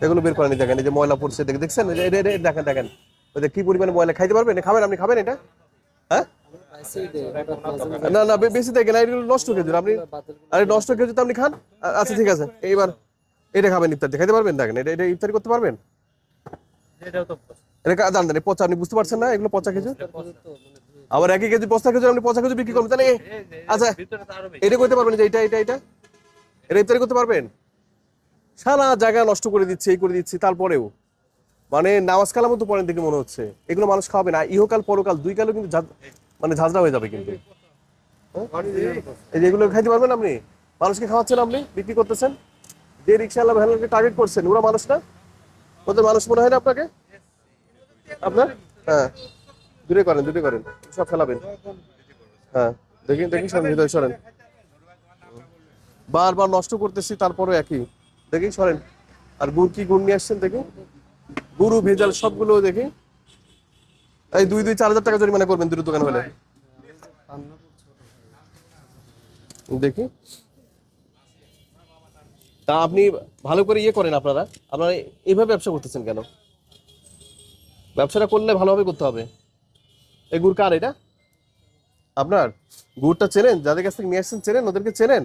এগুলো বের করেন, দেখেন এই যে ময়লা পড়ছে, দেখছেন দেখেন দেখেন ওই যে কি পরিমাণে ময়লা। খাইতে পারবেন? খাবেন? আপনি খাবেন এটা? হ্যাঁ, না না বেশি দেখেন না, এগুলো নষ্ট খেজুর আপনি। আরে নষ্ট খেজুর তো আপনি খান। আচ্ছা ঠিক আছে, এইবার এটা খাবেন, ইফতারি খাইতে পারবেন? দেখেন এটা এটা ইফতারি করতে পারবেন? এটা জান দেন পচা, আপনি বুঝতে পারছেন না এগুলো পচা খেজুর। আবার একই কেজি পচা খেজুর আপনি পচা খেজুর বিক্রি করবেন তাহলে? আচ্ছা এটা করতে পারবেন যে এটা এটা এটা এটা ইফতারি করতে পারবেন? সারা জায়গা নষ্ট করে দিচ্ছে, এই করে দিচ্ছে, তারপরেও মানে নামাজ কালামও তো পড়েন দেখে মনে হচ্ছে। এগুলো মানুষ খাওয়াবে না, ইহকাল পরকাল দুই কালও কিন্তু মানে ঝাঁঝরা হয়ে যাবে কিন্তু। এই যে এগুলো খাইতে পারবেন আপনি? মানুষকে খাওয়াচ্ছেন আপনি, বিক্রি করতেছেন। যে রিক্সাওয়ালা ভ্যানকে টার্গেট করছেন ওরা মানুষ না? ওদের মানুষ মনে হয় না আপনাকে? আপনার হ্যাঁ, দূরে করেন দূরে করেন, সব ফেলাবেন। হ্যাঁ দেখি দেখি, সরেন ভিতরে সরেন। বারবার নষ্ট করতেছি তারপরে একই, দেখি সরেন। আর গুড় কি গুড় নিয়ে আসছেন দেখি, গুরু ভেজাল সবগুলো দেখি। এই 2-4 হাজার টাকা জরিমানা করবেন দুটো দোকান হলে। দেখি তা আপনি ভালো করে ইয়ে করেন আপনারা, আপনারা এইভাবে ব্যবসা করতেছেন কেন? ব্যবসাটা করলে ভালোভাবে করতে হবে। এই গুড় কার এটা? আপনার? গুড়টা চেনেন? যাদের কাছ থেকে নিয়ে আসছেন চেনেন? ওদেরকে চেনেন?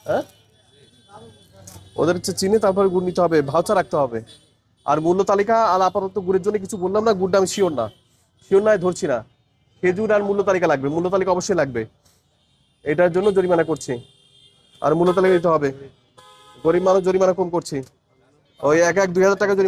হ্যাঁ, ওদের হচ্ছে চিনে তারপরে গুড় নিতে হবে, ভাউচার রাখতে হবে। আর মূল্য তালিকা আর আপাতত গুড়ের জন্য কিছু বললাম না, গুড়টা আমি শিওর না, শিওর নয় ধরছি না। খেজুর আর মূল্য তালিকা লাগবে, মূল্য তালিকা অবশ্যই লাগবে, এটার জন্য জরিমানা করছি। আর মূল্য তালিকা দিতে হবে। গরিব মানুষ জরিমানা কম করছি, ওই 1-2 হাজার টাকা জরিমানা।